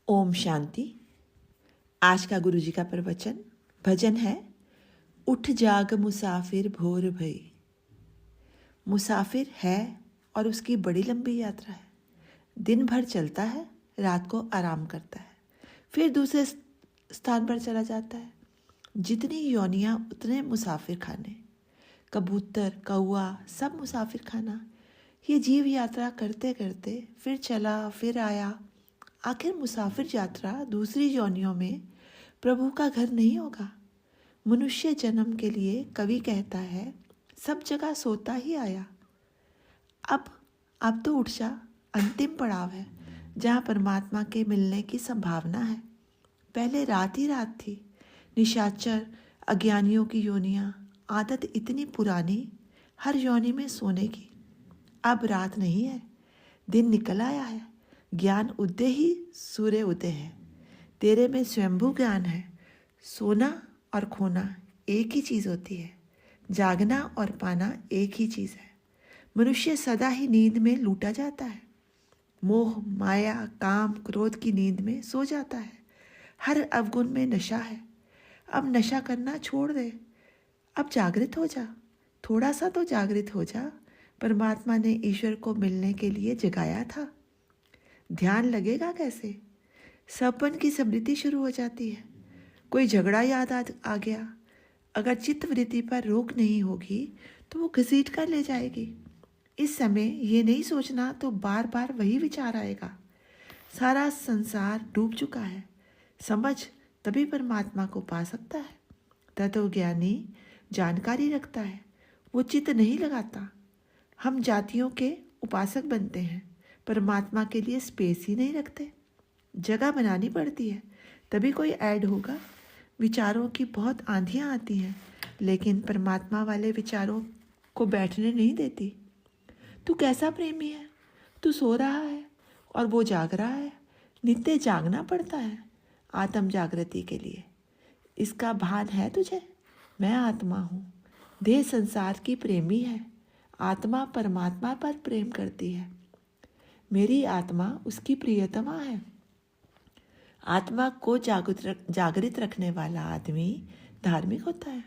ओम शांति। आज का गुरु जी का प्रवचन भजन है, उठ जाग मुसाफिर भोर भई। मुसाफिर है और उसकी बड़ी लंबी यात्रा है। दिन भर चलता है, रात को आराम करता है, फिर दूसरे स्थान पर चला जाता है। जितनी योनियां उतने मुसाफिर खाने। कबूतर, कौआ, सब मुसाफिर खाना। ये जीव यात्रा करते करते फिर चला, फिर आया। आखिर मुसाफिर यात्रा दूसरी योनियों में प्रभु का घर नहीं होगा। मनुष्य जन्म के लिए कवि कहता है, सब जगह सोता ही आया। अब तो उठ जा, अंतिम पड़ाव है जहाँ परमात्मा के मिलने की संभावना है। पहले रात ही रात थी। निशाचर अज्ञानियों की योनियाँ, आदत इतनी पुरानी, हर योनि में सोने की। अब रात नहीं है, दिन निकल आया है। ज्ञान उदय ही सूर्य उदय है। तेरे में स्वयंभू ज्ञान है। सोना और खोना एक ही चीज़ होती है। जागना और पाना एक ही चीज़ है। मनुष्य सदा ही नींद में लूटा जाता है। मोह, माया, काम, क्रोध की नींद में सो जाता है। हर अवगुण में नशा है। अब नशा करना छोड़ दे। अब जागृत हो जा। थोड़ा सा तो जागृत हो जा। परमात्मा ने ईश्वर को मिलने के लिए जगाया था। ध्यान लगेगा कैसे? सपन की स्मृति शुरू हो जाती है। कोई झगड़ा याद आ गया। अगर चित्त वृत्ति पर रोक नहीं होगी तो वो घसीट कर ले जाएगी। इस समय ये नहीं सोचना तो बार बार वही विचार आएगा। सारा संसार डूब चुका है। समझ, तभी परमात्मा को पा सकता है। तत्वज्ञानी जानकारी रखता है, वो चित्त नहीं लगाता। हम जातियों के उपासक बनते हैं, परमात्मा के लिए स्पेस ही नहीं रखते। जगह बनानी पड़ती है, तभी कोई ऐड होगा। विचारों की बहुत आंधियाँ आती हैं, लेकिन परमात्मा वाले विचारों को बैठने नहीं देती। तू कैसा प्रेमी है? तू सो रहा है और वो जाग रहा है। नित्य जागना पड़ता है आत्म जागृति के लिए। इसका भान है तुझे? मैं आत्मा हूँ। देह संसार की प्रेमी है। आत्मा परमात्मा पर प्रेम करती है। मेरी आत्मा उसकी प्रियतमा है। आत्मा को जागृत रखने वाला आदमी धार्मिक होता है।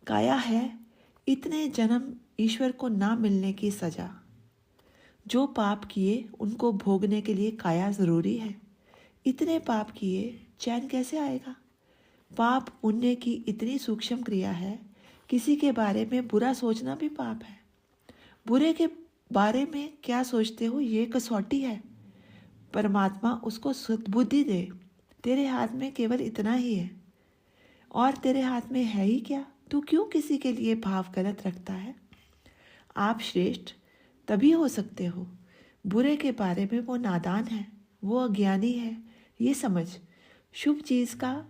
काया है इतने जन्म ईश्वर को ना मिलने की सजा। जो पाप किए उनको भोगने के लिए काया जरूरी है। इतने पाप किए, चैन कैसे आएगा? पाप पुण्य की इतनी सूक्ष्म क्रिया है। किसी के बारे में बुरा सोचना भी पाप है। बुरे के बारे में क्या सोचते हो, ये कसौटी है। परमात्मा उसको सद्बुद्धि दे। तेरे हाथ में केवल इतना ही है, और तेरे हाथ में है ही क्या? तू क्यों किसी के लिए भाव गलत रखता है? आप श्रेष्ठ तभी हो सकते हो। बुरे के बारे में वो नादान है, वो अज्ञानी है, ये समझ। शुभ चीज़ का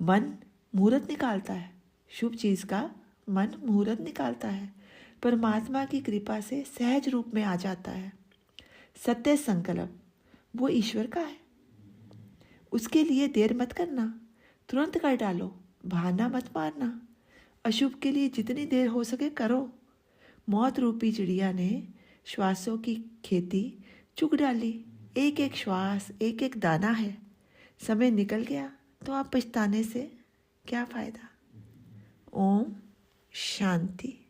मन मुहूर्त निकालता है। शुभ चीज़ का मन मुहूर्त निकालता है। परमात्मा की कृपा से सहज रूप में आ जाता है। सत्य संकल्प वो ईश्वर का है। उसके लिए देर मत करना, तुरंत कर डालो। बहाना मत मारना। अशुभ के लिए जितनी देर हो सके करो। मौत रूपी चिड़िया ने श्वासों की खेती चुग डाली। एक एक श्वास, एक एक दाना है। समय निकल गया तो आप पछताने से क्या फायदा? ओम शांति।